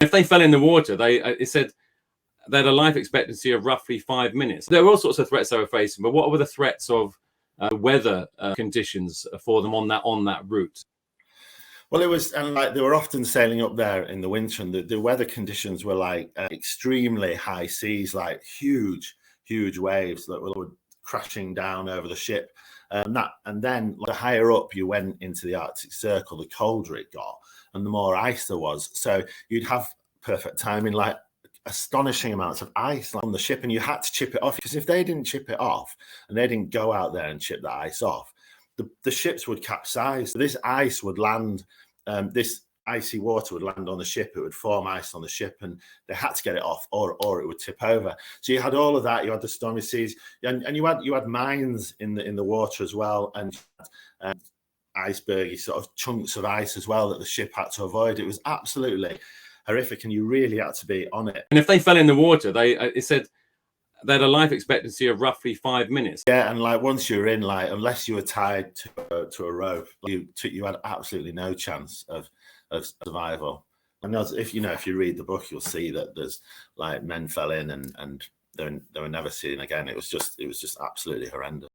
If they fell in the water, it said they had a life expectancy of roughly 5 minutes. There were all sorts of threats they were facing, but what were the threats of weather conditions for them on that route? Well, it was, and like they were often sailing up there in the winter, and the weather conditions were like extremely high seas, like huge waves that were crashing down over the ship. And then the higher up you went into the Arctic Circle, the colder it got, and the more ice there was. So you'd have perfect timing, like astonishing amounts of ice on the ship, and you had to chip it off, because if they didn't chip it off and they didn't go out there and chip the ice off, the ships would capsize. This ice would land, this icy water would land on the ship. It would form ice on the ship, and they had to get it off, or it would tip over. So you had all of that. You had the stormy seas, and you had mines in the water as well, and icebergy sort of chunks of ice as well that the ship had to avoid. It was absolutely horrific, and you really had to be on it. And if they fell in the water, it said they had a life expectancy of roughly 5 minutes. Yeah, and like once you're in, like unless you were tied to a rope, you had absolutely no chance of survival. And if you read the book, you'll see that there's like men fell in and they were never seen again. It was just absolutely horrendous.